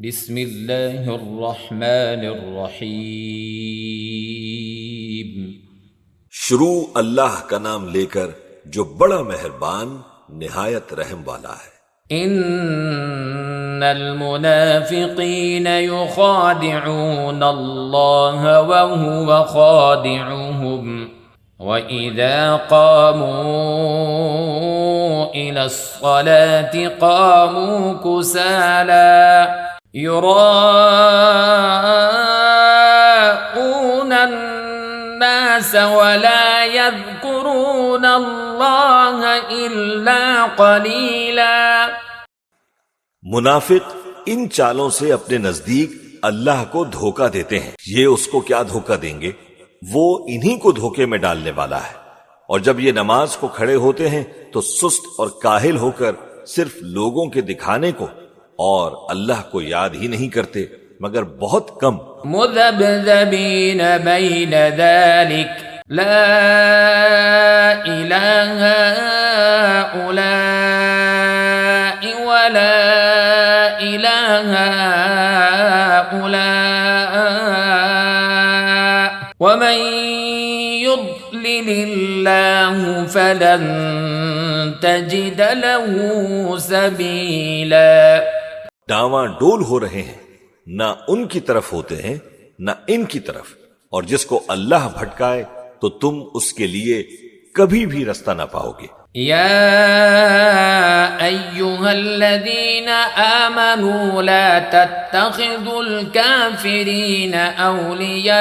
بسم اللہ الرحمن الرحیم۔ شروع اللہ کا نام لے کر جو بڑا مہربان نہایت رحم والا ہے۔ ان المنافقین یخادعون اللہ وهو خادعهم وَإِذَا قَامُوا إِلَى الصَّلَاةِ قَامُوا كُسَالَى يُرَاءُونَ النَّاسَ وَلَا يَذْكُرُونَ اللَّهَ إِلَّا قَلِيلًا۔ منافق ان چالوں سے اپنے نزدیک اللہ کو دھوکہ دیتے ہیں۔ یہ اس کو کیا دھوکہ دیں گے؟ وہ انہی کو دھوکے میں ڈالنے والا ہے۔ اور جب یہ نماز کو کھڑے ہوتے ہیں تو سست اور کاہل ہو کر صرف لوگوں کے دکھانے کو اور اللہ کو یاد ہی نہیں کرتے مگر بہت کم۔ مذبذبین بین ذلک لا الہ هؤلاء ولا الہ هؤلاء ومن يضلل الله فلن تجد له سبيلا۔ ڈاواں ڈول ہو رہے ہیں، نہ ان کی طرف ہوتے ہیں نہ ان کی طرف، اور جس کو اللہ بھٹکائے تو تم اس کے لیے کبھی بھی رستہ نہ پاؤ گے۔ يا أيها الذين آمنوا لا تتخذوا الكافرين أولياء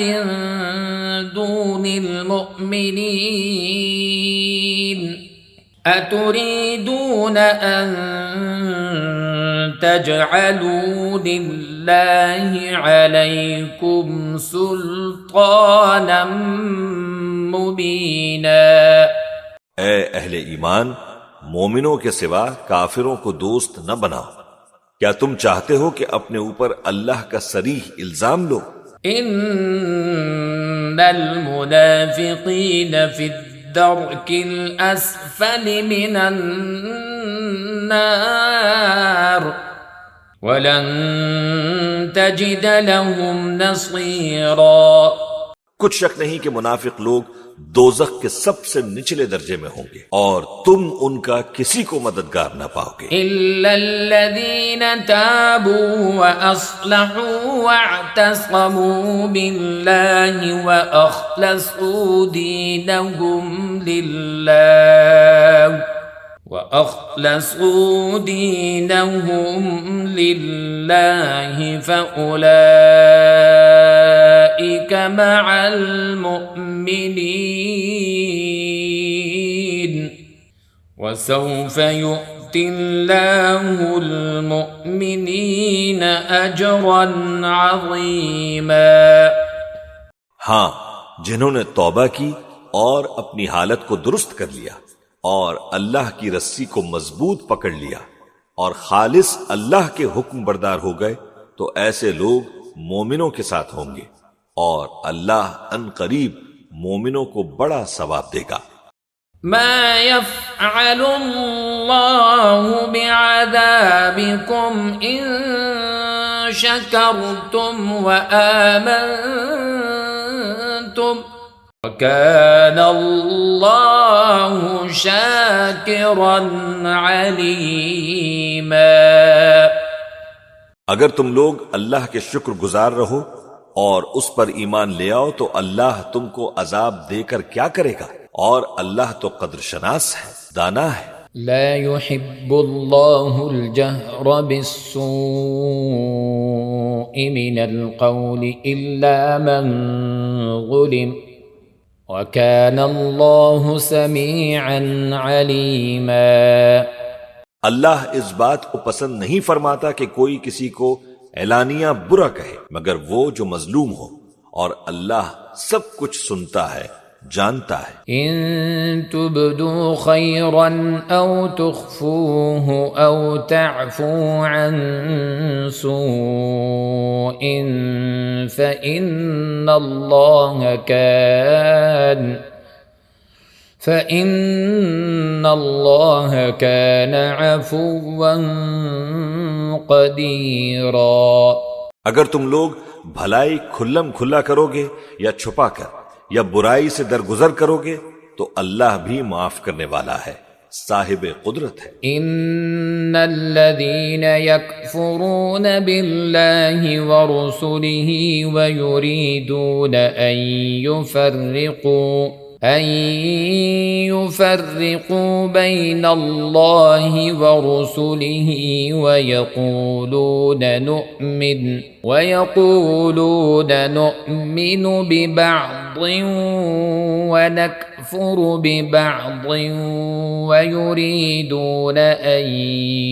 من دون المؤمنين أتريدون أن تجعلوا لله عليكم سلطانا مبینا۔ اے اہل ایمان، مومنوں کے سوا کافروں کو دوست نہ بناؤ۔ کیا تم چاہتے ہو کہ اپنے اوپر اللہ کا صریح الزام لو؟ ان المنافقین فی الدرک الاسفل من النار ولن تجد لهم نصیرا۔ کچھ شک نہیں کہ منافق لوگ دوزخ کے سب سے نچلے درجے میں ہوں گے اور تم ان کا کسی کو مددگار نہ پاؤ گے۔ الا الذین تابوا واصلحوا واعتصموا باللہ واخلصوا دینہم للہ فأولئک مع المؤمنین وسوف يؤتی اللہ المؤمنین اجرا عظیما۔ ہاں، جنہوں نے توبہ کی اور اپنی حالت کو درست کر لیا اور اللہ کی رسی کو مضبوط پکڑ لیا اور خالص اللہ کے حکم بردار ہو گئے تو ایسے لوگ مومنوں کے ساتھ ہوں گے اور اللہ ان قریب مومنوں کو بڑا ثواب دے گا۔ ما يفعل اللہ بعذابكم ان شکرتم وآمنتم وَكَانَ اللَّهُ شَاكِرًا عَلِيمًا۔ اگر تم لوگ اللہ کے شکر گزار رہو اور اس پر ایمان لے آؤ تو اللہ تم کو عذاب دے کر کیا کرے گا، اور اللہ تو قدر شناس ہے، دانا ہے۔ لا يحب الله الجهر بالسوء من القول إلا من ظلم وَكَانَ اللَّهُ سَمِيعًا عَلِيمًا۔ اللہ اس بات کو پسند نہیں فرماتا کہ کوئی کسی کو اعلانیہ برا کہے مگر وہ جو مظلوم ہو، اور اللہ سب کچھ سنتا ہے، جانتا ہے۔ ان تبدوا خيرا او تخفوه او تعفوا عن سوء فإن الله فإن الله كان عفوا قديرا۔ اگر تم لوگ بھلائی کھلم کھلا کرو گے یا چھپا کر یا برائی سے درگزر کرو گے تو اللہ بھی معاف کرنے والا ہے، صاحب قدرت ہے۔ ان الذين يكفرون بالله ورسله ويريدون ان يفرقوا بين الله ورسله ويقولون نؤمن ببعض ونكفر ببعض ويريدون ان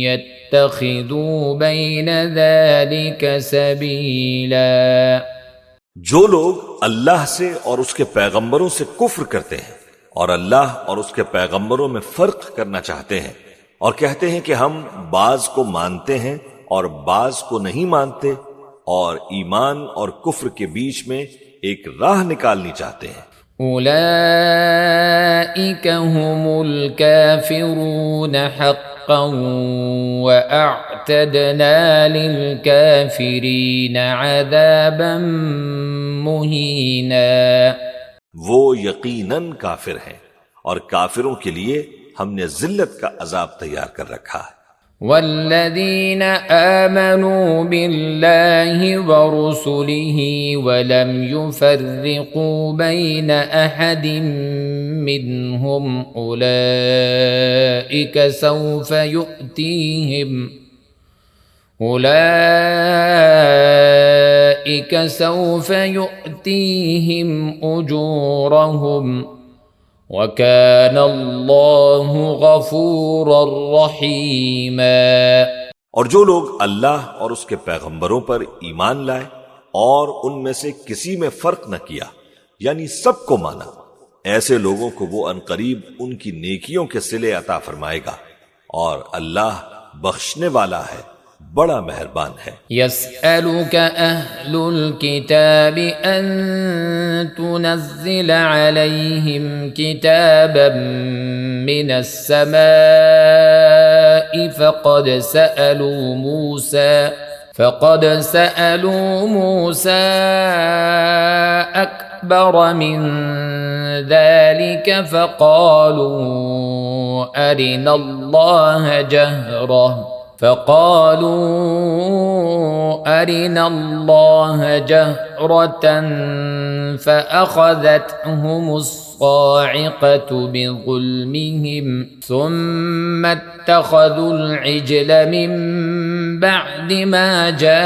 يتخذوا بين ذلك سبيلا۔ جو لوگ اللہ سے اور اس کے پیغمبروں سے کفر کرتے ہیں اور اللہ اور اس کے پیغمبروں میں فرق کرنا چاہتے ہیں اور کہتے ہیں کہ ہم بعض کو مانتے ہیں اور بعض کو نہیں مانتے، اور ایمان اور کفر کے بیچ میں ایک راہ نکالنی چاہتے ہیں، اولئک هم الكافرون حقا واعتدنا للكافرین عذابا مہینا۔ وہ یقیناً کافر ہیں اور کافروں کے لیے ہم نے ذلت کا عذاب تیار کر رکھا ہے۔ والذین آمنوا باللہ ورسلہ ولم يفرقوا بین احد منہم اولئک سوف یؤتیہم اجورہم وَكَانَ اللَّهُ غَفُورًا رَحِيمًا۔ اور جو لوگ اللہ اور اس کے پیغمبروں پر ایمان لائے اور ان میں سے کسی میں فرق نہ کیا، یعنی سب کو مانا، ایسے لوگوں کو وہ عنقریب ان کی نیکیوں کے صلے عطا فرمائے گا، اور اللہ بخشنے والا ہے، بڑا مہربان ہے۔ يسألك أهل الكتاب أن تنزل عليهم كتابا من السماء فقد سألوا موسى أكبر من ذلك فقالوا أرنا الله جهرة فأخذتهم الصاعقة بظلمهم ثم اتخذوا العجل من بعد ما جاءتهم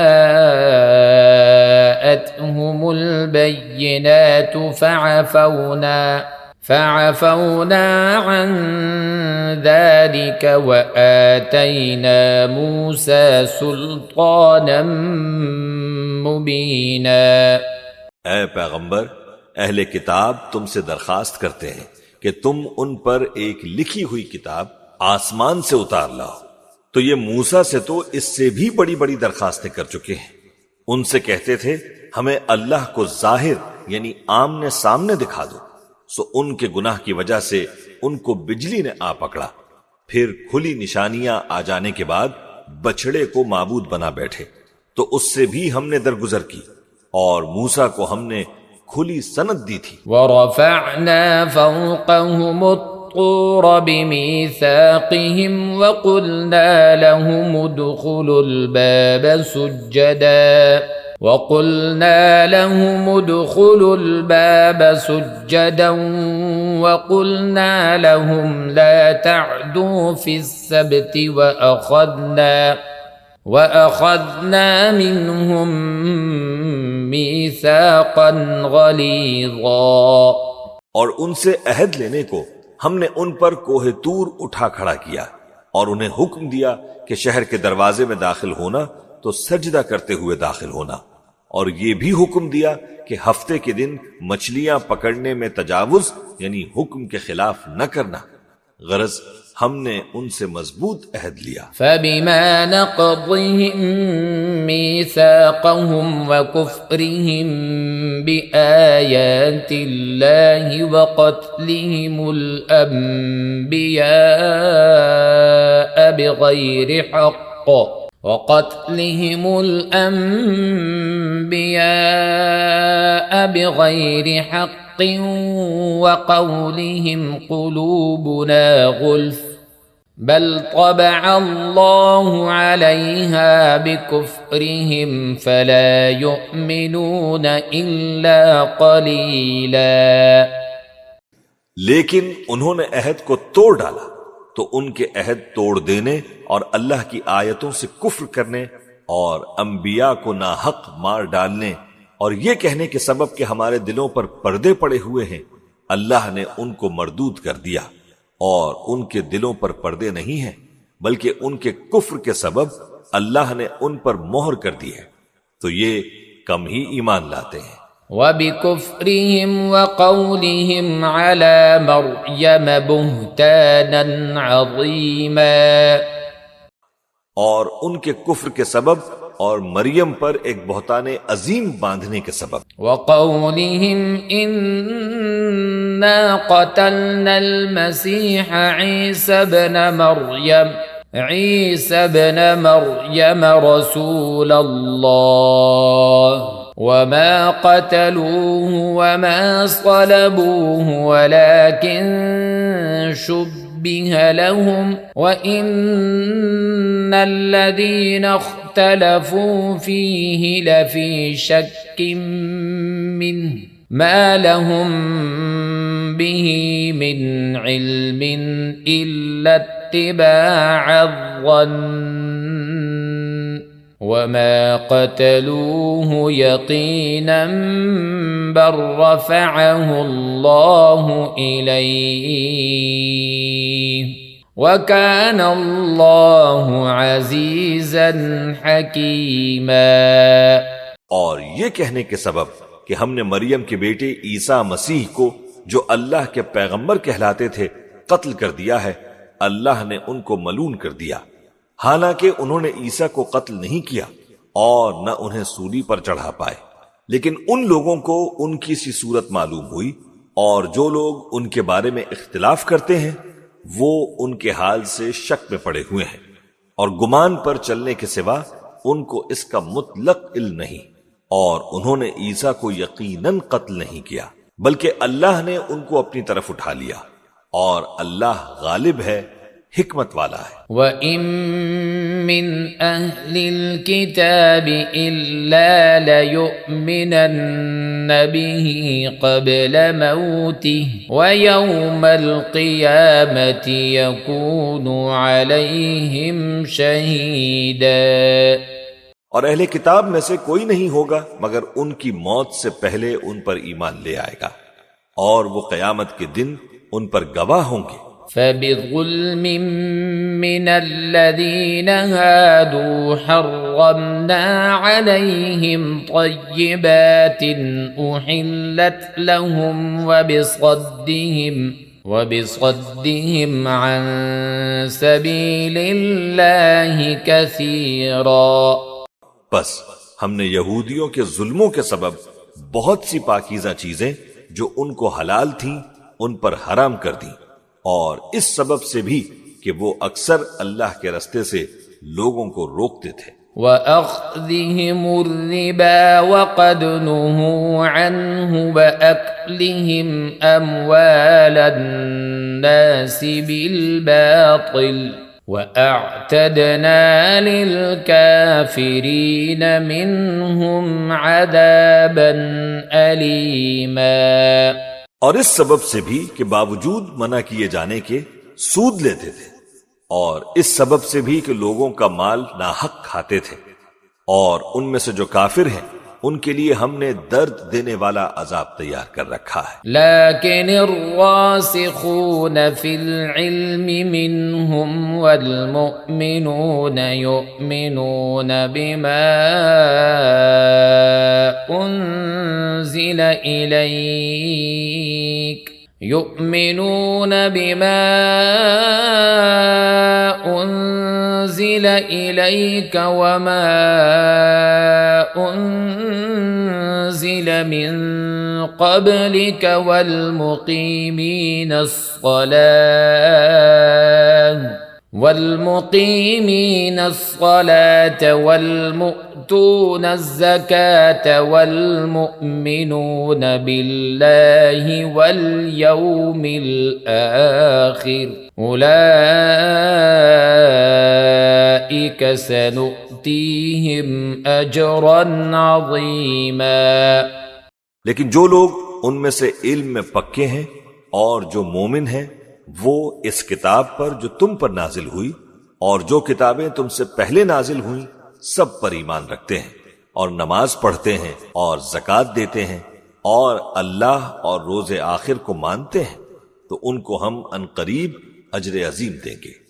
البينات فعفونا عن ذلك وآتينا موسى سلطانا مبينا۔ اے پیغمبر، اہل کتاب تم سے درخواست کرتے ہیں کہ تم ان پر ایک لکھی ہوئی کتاب آسمان سے اتار لاؤ، تو یہ موسیٰ سے تو اس سے بھی بڑی بڑی درخواستیں کر چکے ہیں۔ ان سے کہتے تھے ہمیں اللہ کو ظاہر یعنی آمنے سامنے دکھا دو، سو ان کے گناہ کی وجہ سے ان کو بجلی نے آ پکڑا، پھر کھلی نشانیاں آ جانے کے بعد بچڑے کو معبود بنا بیٹھے، تو اس سے بھی ہم نے درگزر کی، اور موسیٰ کو ہم نے کھلی سند دی تھی۔ وَرَفَعْنَا فَوْقَهُمُ الطُّورَ بِمِيثَاقِهِمْ وَقُلْنَا لَهُمُ ادْخُلُوا الْبَابَ سُجَّدًا وَقُلْنَا لَهُمْ لَا تَعْدُوا فِي السَّبْتِ وَأَخَذْنَا مِنْهُمْ مِيثَاقًا غَلِيظًا۔ اور ان سے عہد لینے کو ہم نے ان پر کوہ طور اٹھا کھڑا کیا، اور انہیں حکم دیا کہ شہر کے دروازے میں داخل ہونا تو سجدہ کرتے ہوئے داخل ہونا، اور یہ بھی حکم دیا کہ ہفتے کے دن مچھلیاں پکڑنے میں تجاوز یعنی حکم کے خلاف نہ کرنا، غرض ہم نے ان سے مضبوط عہد لیا۔ فبما نقضهم ميثاقهم وكفرهم بآيات الله وقتلهم الأنبياء بغير حق وقولهم قلوبنا غلف بل طبع الله عليها بكفرهم فلا يؤمنون إلا قليلا۔ لیکن انہوں نے عہد کو توڑ ڈالا تو ان کے عہد توڑ دینے اور اللہ کی آیتوں سے کفر کرنے اور انبیاء کو ناحق مار ڈالنے اور یہ کہنے کے سبب کہ ہمارے دلوں پر پردے پڑے ہوئے ہیں، اللہ نے ان کو مردود کر دیا، اور ان کے دلوں پر پردے نہیں ہیں بلکہ ان کے کفر کے سبب اللہ نے ان پر مہر کر دی ہے، تو یہ کم ہی ایمان لاتے ہیں۔ وبكفرهم وقولهم على مريم بهتانا عظيما، اور ان کے کفر کے سبب اور مریم پر ایک بہتان عظیم باندھنے کے سبب، وقولهم إنا قتلنا المسيح عيسى ابن مريم رسول الله وما قتلوه وما صلبوه ولكن شبه لهم وإن الذين اختلفوا فيه لفي شك منه ما لهم به من علم إلا اتباع الظن وما قتلوه يقينا بل رفعه الله إليه وكان الله عزيزا حكيما۔ اور یہ کہنے کے سبب کہ ہم نے مریم کے بیٹے عیسیٰ مسیح کو جو اللہ کے پیغمبر کہلاتے تھے قتل کر دیا ہے، اللہ نے ان کو ملعون کر دیا، حالانکہ انہوں نے عیسیٰ کو قتل نہیں کیا اور نہ انہیں سولی پر چڑھا پائے، لیکن ان لوگوں کو ان کی سی صورت معلوم ہوئی، اور جو لوگ ان کے بارے میں اختلاف کرتے ہیں وہ ان کے حال سے شک میں پڑے ہوئے ہیں، اور گمان پر چلنے کے سوا ان کو اس کا مطلق علم نہیں، اور انہوں نے عیسیٰ کو یقیناً قتل نہیں کیا بلکہ اللہ نے ان کو اپنی طرف اٹھا لیا، اور اللہ غالب ہے، حکمت والا ہے۔ وَإِن مِّنْ أَهْلِ الْكِتَابِ إِلَّا لَيُؤْمِنَنَّ بِهِ قَبْلَ مَوْتِهِ وَيَوْمَ الْقِيَامَةِ يَكُونُ عَلَيْهِمْ شَهِيدًا۔ اور اہل کتاب میں سے کوئی نہیں ہوگا مگر ان کی موت سے پہلے ان پر ایمان لے آئے گا، اور وہ قیامت کے دن ان پر گواہ ہوں گے۔ فَبِظُلْمٍ مِّنَ الَّذِينَ هَادُوا حَرَّمْنَا عَلَيْهِمْ طَيِّبَاتٍ أُحِلَّتْ لَهُمْ وبصدهم عن سبيل الله كثيرا۔ بس ہم نے یہودیوں کے ظلموں کے سبب بہت سی پاکیزہ چیزیں جو ان کو حلال تھیں ان پر حرام کر دیں، اور اس سبب سے بھی کہ وہ اکثر اللہ کے رستے سے لوگوں کو روکتے تھے۔ وَأَخْذِهِمُ الرِّبَا وَقَدْ نُهُوا عَنْهُ وَأَكْلِهِمْ أَمْوَالَ النَّاسِ بِالْبَاطِلِ وَأَعْتَدْنَا لِلْكَافِرِينَ مِنْهُمْ عَذَابًا أَلِيمًا۔ اور اس سبب سے بھی کہ باوجود منع کیے جانے کے سود لیتے تھے، اور اس سبب سے بھی کہ لوگوں کا مال ناحق کھاتے تھے، اور ان میں سے جو کافر ہیں ان کے لیے ہم نے درد دینے والا عذاب تیار کر رکھا ہے۔ لیکن الراسخون فی العلم منهم والمؤمنون یؤمنون بما انزل الیک يؤمنون بما أنزل إليك وما أنزل من قبلك والمقيمين الصلاة والمؤتون الزكاة والمؤمنون بالله واليوم الآخر أولئك سنؤتيهم أجرا عظيما۔ لیکن جو لوگ ان میں سے علم میں پکے ہیں اور جو مومن ہیں وہ اس کتاب پر جو تم پر نازل ہوئی اور جو کتابیں تم سے پہلے نازل ہوئیں سب پر ایمان رکھتے ہیں اور نماز پڑھتے ہیں اور زکوٰۃ دیتے ہیں اور اللہ اور روز آخر کو مانتے ہیں تو ان کو ہم عنقریب اجر عظیم دیں گے۔